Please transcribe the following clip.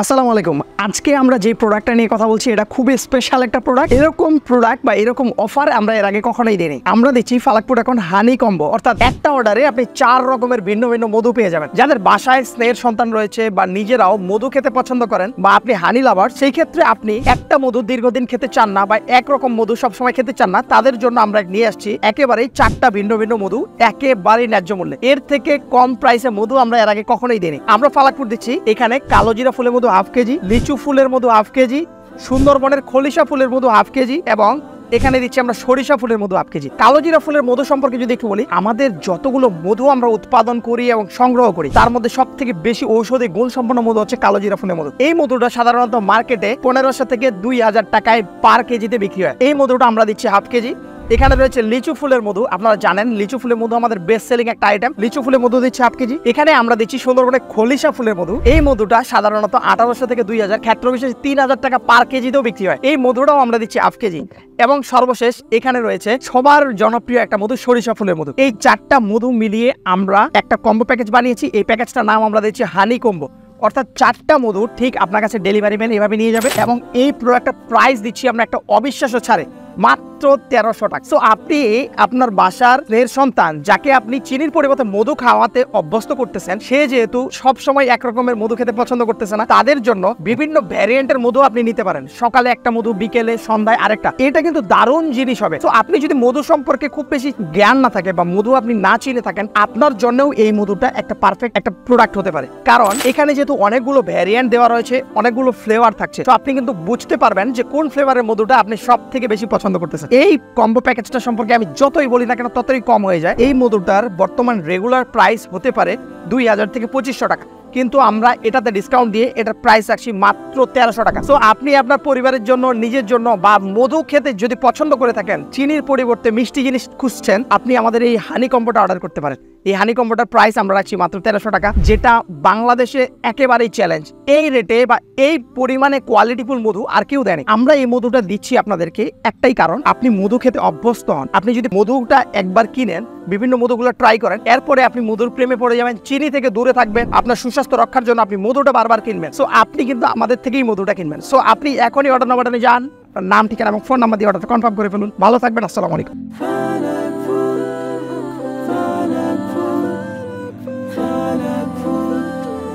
আসসালামু আলাইকুম। আজকে আমরা যে প্রোডাক্টটা নিয়ে কথা বলছি এটা খুবই স্পেশাল একটা প্রোডাক্ট। এরকম প্রোডাক্ট বা এরকম অফার আমরা এর আগে কখনোই দিইনি। আমরা দিচ্ছি ফালাকপুর এখন হানি কম্বো, অর্থাৎ একটা অর্ডারে আপনি 4 রকমের ভিন্ন ভিন্ন মধু পেয়ে যাবেন। যাদের বাসায় স্নেহের সন্তান রয়েছে বা নিজেরাও মধু খেতে পছন্দ করেন বা আপনি হানি লাভার, সেই ক্ষেত্রে আপনি একটা মধু দীর্ঘদিন খেতে চান না বা একরকম মধু সবসময় খেতে চান না, তাদের জন্য আমরা নিয়ে আসছি একেবারেই 4টা ভিন্ন ভিন্ন মধু একেবারেই ন্যায্য মূল্যে। এর থেকে কম প্রাইসে মধু আমরা এর আগে কখনোই দিইনি। আমরা ফালাকপুর দিচ্ছি এখানে কালোজিরা ফুলের মধু হাফ কেজি, লিচু ফুলের মধু হাফ কেজি, সুন্দরবনের খলিশা ফুলের মধু হাফ কেজি এবং এখানে দিচ্ছি আমরা সরিষা ফুলের মধু হাফ কেজি। কালোজিরা ফুলের মধু সম্পর্কে যদি একটু বলি, আমাদের যতগুলো মধু আমরা উৎপাদন করি এবং সংগ্রহ করি তার মধ্যে সব থেকে বেশি ঔষধি গুণ সম্পন্ন মধু হচ্ছে কালোজিরা ফুলের মধু। এই মধুটা সাধারণত মার্কেটে 1500 থেকে 2000 টাকায় পার কেজিতে বিক্রি হয়। এই মধুটা আমরা দিচ্ছি হাফ কেজি। এখানে রয়েছে লিচু ফুলের মধু, আপনারা জানেন লিচু ফুলের মধু আমাদের বেস্ট সেলিং একটা আইটেম। লিচু ফুলের মধু দিচ্ছি হাফ কেজি। এখানে আমরা দিচ্ছি সুন্দরবনের খলিশা ফুলের মধু। এই মধুটা সাধারণত 1800 থেকে 2000, ক্ষেত্র বিশেষ 3000 টাকা পার কেজিতেও বিক্রি হয়। এই মধুটাও আমরা দিচ্ছি হাফ কেজি। এবং সর্বশেষ এখানে রয়েছে সবার জনপ্রিয় একটা মধু, সরিষা ফুলের মধু। এই 4টা মধু মিলিয়ে আমরা একটা কম্বো প্যাকেজ বানিয়েছি। এই প্যাকেজটার নাম আমরা দিচ্ছি হানি কম্বো, অর্থাৎ 4টা মধু ঠিক আপনার কাছে ডেলিভারি ম্যান এভাবে নিয়ে যাবে। এবং এই প্রোডাক্টের প্রাইস দিচ্ছি আমরা একটা অবিশ্বাস্য ছাড়ে, মাত্র 1300 টাকা। সো আপনি আপনার বাসার স্নেহের সন্তান যাকে আপনি চিনির পরিবর্তে মধু খাওয়াতে অভ্যস্ত করতেছেন, সে যেহেতু সব সময় এক রকমের মধু খেতে পছন্দ করতেছে না, তাদের জন্য বিভিন্ন ভ্যারিয়েন্টের মধু আপনি নিতে পারেন। সকালে একটা মধু, বিকেলে, সন্ধ্যায় আরেকটা। এটা কিন্তু দারুণ জিনিস হবে। তো আপনি যদি মধু সম্পর্কে খুব বেশি জ্ঞান না থাকে বা মধু আপনি না চিনে থাকেন, আপনার জন্যও এই মধুটা একটা পারফেক্ট একটা প্রোডাক্ট হতে পারে। কারণ এখানে যেহেতু অনেকগুলো ভ্যারিয়েন্ট দেওয়া রয়েছে, অনেকগুলো ফ্লেভার থাকছে, তো আপনি কিন্তু বুঝতে পারবেন যে কোন ফ্লেভারের মধুটা আপনি সব থেকে বেশি পছন্দ করতেছেন। এই কম্বো প্যাকেজটা সম্পর্কে আমি যতই বলি না কেন ততই কম হয়ে যায়। এই মধুটার বর্তমান রেগুলার প্রাইস হতে পারে 2000 থেকে 2500 টাকা, কিন্তু আমরা এটাতে ডিসকাউন্ট দিয়ে এটার প্রাইস রাখছি মাত্র 1300 টাকা। সো আপনি আপনার পরিবারের জন্য, নিজের জন্য বা মধু খেতে যদি পছন্দ করে থাকেন, চিনির পরিবর্তে মিষ্টি জিনিস খুঁজছেন, আপনি আমাদের এই হানি কম্বোটা অর্ডার করতে পারেন। এই হানি কম্বোটার প্রাইস আমরা রাখছি মাত্র 1300 টাকা, যেটা বাংলাদেশে একেবারেই চ্যালেঞ্জ। এই রেটে বা এই পরিমাণে কোয়ালিটিফুল মধু আর কেউ দেয়নি। আমরা এই মধুটা দিচ্ছি আপনাদেরকে একটাই কারণ, আপনি মধু খেতে অভ্যস্ত হন। আপনি যদি মধুটা একবার কিনেন, বিভিন্ন মধুগুলো ট্রাই করেন, এরপরে আপনি মধুর প্রেমে পড়ে যাবেন, চিনি থেকে দূরে থাকবেন, আপনার সুস্বাস্থ্য রক্ষার জন্য আপনি মধুটা বারবার কিনবেন। সো আপনি কিন্তু আমাদের থেকেই মধুটা কিনবেন। সো আপনি এখনই অর্ডার নাম্বারটা যান, নাম, ঠিকানা এবং ফোন নাম্বার দিয়ে অর্ডারটা কনফার্ম করে ফেলুন। ভালো থাকবেন। আসসালামু আলাইকুম।